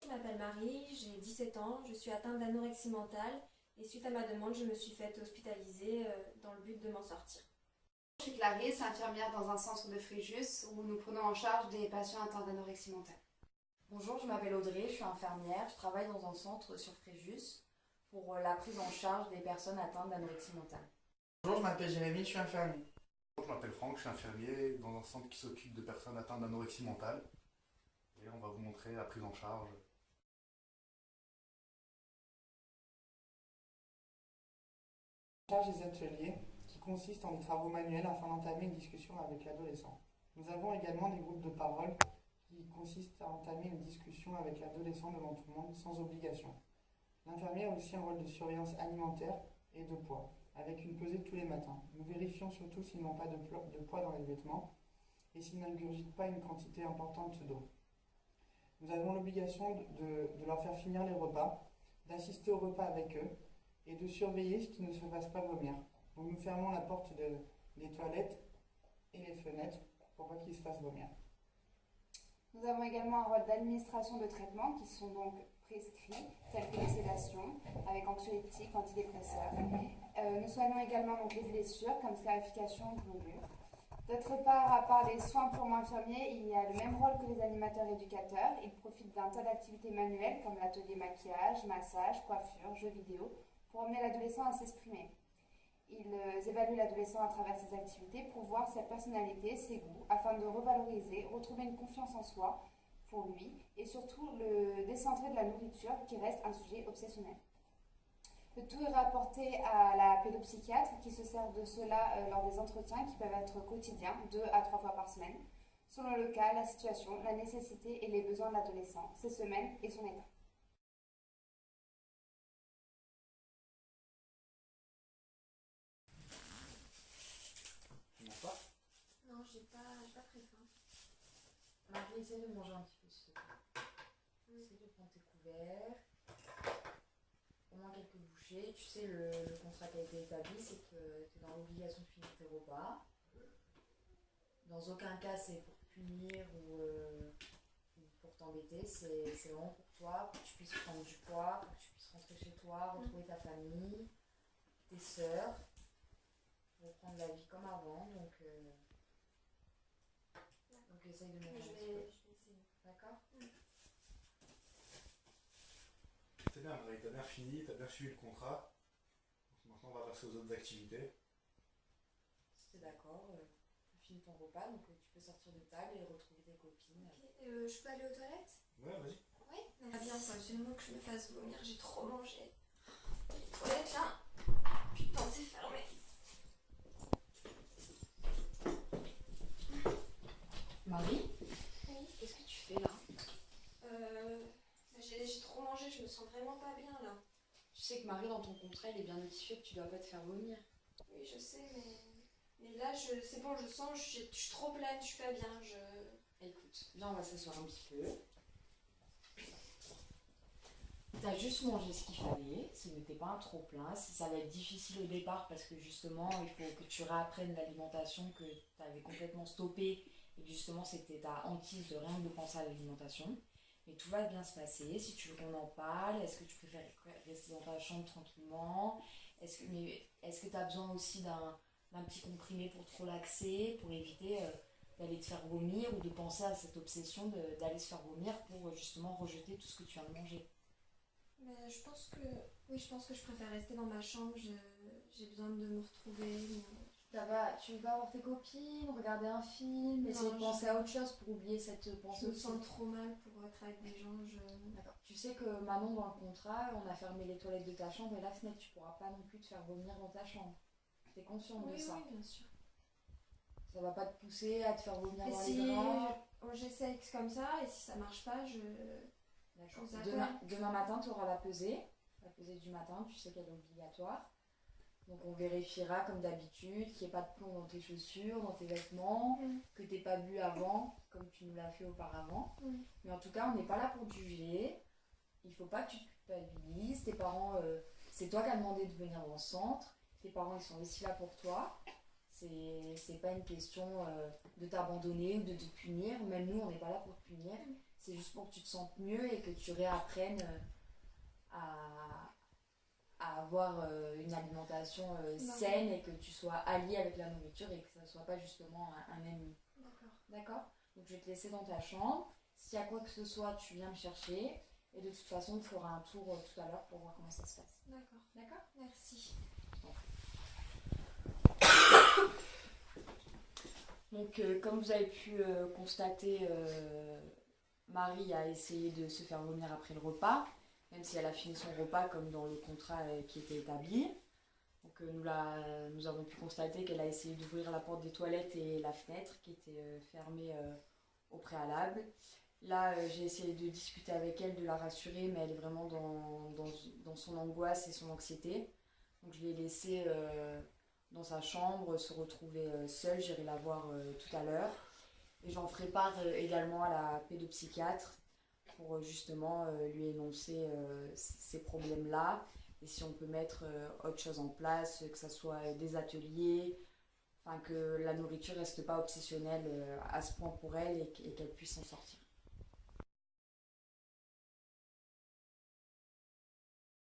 Je m'appelle Marie, j'ai 17 ans, je suis atteinte d'anorexie mentale et suite à ma demande, je me suis faite hospitaliser dans le but de m'en sortir. Je suis Clarisse, infirmière dans un centre de Fréjus où nous prenons en charge des patients atteints d'anorexie mentale. Bonjour, je m'appelle Audrey, je suis infirmière, je travaille dans un centre sur Fréjus pour la prise en charge des personnes atteintes d'anorexie mentale. Bonjour, je m'appelle Jérémy, je suis infirmier. Je m'appelle Franck, je suis infirmier dans un centre qui s'occupe de personnes atteintes d'anorexie mentale. Et on va vous montrer la prise en charge. Charge des ateliers qui consistent en des travaux manuels afin d'entamer une discussion avec l'adolescent. Nous avons également des groupes de parole qui consistent à entamer une discussion avec l'adolescent devant tout le monde sans obligation. L'infirmier a aussi un rôle de surveillance alimentaire et de poids, avec une pesée tous les matins. Nous vérifions surtout s'ils n'ont pas de poids dans les vêtements et s'ils n'ingurgitent pas une quantité importante d'eau. Nous avons l'obligation de leur faire finir les repas, d'assister au repas avec eux et de surveiller ce qu'ils ne se fassent pas vomir. Donc nous fermons la porte des toilettes et les fenêtres pour pas qu'ils se fassent vomir. Nous avons également un rôle d'administration de traitements qui sont donc prescrits, tels que les sédations, avec anxiolytiques, antidépresseurs. Nous soignons également donc les blessures, comme scarification, brûlure. D'autre part, à part les soins purement infirmiers, il y a le même rôle que les animateurs éducateurs. Ils profitent d'un tas d'activités manuelles, comme l'atelier maquillage, massage, coiffure, jeux vidéo, pour emmener l'adolescent à s'exprimer. Ils évaluent l'adolescent à travers ces activités pour voir sa personnalité, ses goûts, afin de revaloriser, retrouver une confiance en soi pour lui et surtout le décentrer de la nourriture qui reste un sujet obsessionnel. Le tout est rapporté à la pédopsychiatre qui se sert de cela lors des entretiens qui peuvent être quotidiens, 2 à 3 fois par semaine, selon le cas, la situation, la nécessité et les besoins de l'adolescent, ses semaines et son état. Tu manges pas? Non, j'ai pas très faim. Marie, essaie de manger un petit peu, s'il te plaît. Essaie de prendre tes couverts, au moins quelques bouchées. Tu sais, le contrat qui a été établi, c'est que tu es dans l'obligation de finir tes repas. Dans aucun cas, c'est pour te punir ou pour t'embêter. C'est vraiment pour toi, pour que tu puisses prendre du poids, pour que tu puisses rentrer chez toi, retrouver ta famille, tes sœurs, reprendre la vie comme avant. Donc essaye de manger un petit peu. Je vais essayer. D'accord? C'est bien, Marie, t'as bien fini, t'as bien suivi le contrat. Donc maintenant, on va passer aux autres activités. Si t'es d'accord, tu finis ton repas, donc tu peux sortir de table et retrouver tes copines. Ok, je peux aller aux toilettes? Ouais, vas-y. Oui. Ah bien, faut absolument que je me fasse vomir, j'ai trop mangé. Les toilettes là, putain, c'est fermé. Marie, Oui. qu'est-ce que tu fais là? J'ai trop mangé, je me sens vraiment pas bien là. Tu sais que Marie, dans ton contrat, il est bien notifié que tu dois pas te faire vomir. Oui, je sais, mais là, c'est bon, je sens, je suis trop pleine, je suis pas bien. Écoute, viens, on va s'asseoir un petit peu. T'as juste mangé ce qu'il fallait, ce n'était pas un trop plein. Ça va être difficile au départ parce que justement, il faut que tu réapprennes l'alimentation que tu avais complètement stoppée et que justement, c'était ta hantise de rien que de penser à l'alimentation. Mais tout va bien se passer. Si tu veux qu'on en parle, est-ce que tu préfères rester dans ta chambre tranquillement? Est-ce que tu as besoin aussi d'un petit comprimé pour te relaxer, pour éviter d'aller te faire vomir ou de penser à cette obsession d'aller se faire vomir pour justement rejeter tout ce que tu viens de manger? Mais je pense que je préfère rester dans ma chambre, j'ai besoin de me retrouver. Tu veux pas avoir tes copines, regarder un film, Non, essayer de penser à autre chose pour oublier cette pensée? Je me sens trop mal pour être avec des gens. D'accord. Tu sais que Manon, dans le contrat, on a fermé les toilettes de ta chambre et la fenêtre. Tu pourras pas non plus te faire vomir dans ta chambre. T'es consciente de ça? Oui, bien sûr. Ça va pas te pousser à te faire vomir Et dans si les draps? j'essaye comme ça, et si ça marche pas, D'accord. je vous appelle. Demain matin, tu auras la pesée du matin, tu sais qu'elle est obligatoire. Donc on vérifiera comme d'habitude qu'il n'y ait pas de plomb dans tes chaussures, dans tes vêtements, que tu n'aies pas bu avant, comme tu nous l'as fait auparavant. Mais en tout cas, on n'est pas là pour te juger. Il ne faut pas que tu te culpabilises. Tes parents, c'est toi qui as demandé de venir dans le centre. Tes parents, ils sont aussi là pour toi. C'est pas une question de t'abandonner ou de te punir. Même nous, on n'est pas là pour te punir. C'est juste pour que tu te sentes mieux et que tu réapprennes à avoir une alimentation saine et que tu sois allié avec la nourriture et que ça ne soit pas justement un ennemi. D'accord. Donc je vais te laisser dans ta chambre. S'il y a quoi que ce soit, tu viens me chercher. Et de toute façon, on fera un tour tout à l'heure pour voir comment ça se passe. D'accord. Merci. Donc comme vous avez pu constater, Marie a essayé de se faire vomir après le repas, même si elle a fini son repas comme dans le contrat qui était établi. Donc nous avons pu constater qu'elle a essayé d'ouvrir la porte des toilettes et la fenêtre qui était fermée au préalable. Là, j'ai essayé de discuter avec elle, de la rassurer, mais elle est vraiment dans son angoisse et son anxiété. Donc je l'ai laissée dans sa chambre, se retrouver seule, j'irai la voir tout à l'heure. Et j'en ferai part également à la pédopsychiatre pour justement lui énoncer ces problèmes-là et si on peut mettre autre chose en place, que ce soit des ateliers, enfin que la nourriture reste pas obsessionnelle à ce point pour elle et qu'elle puisse s'en sortir.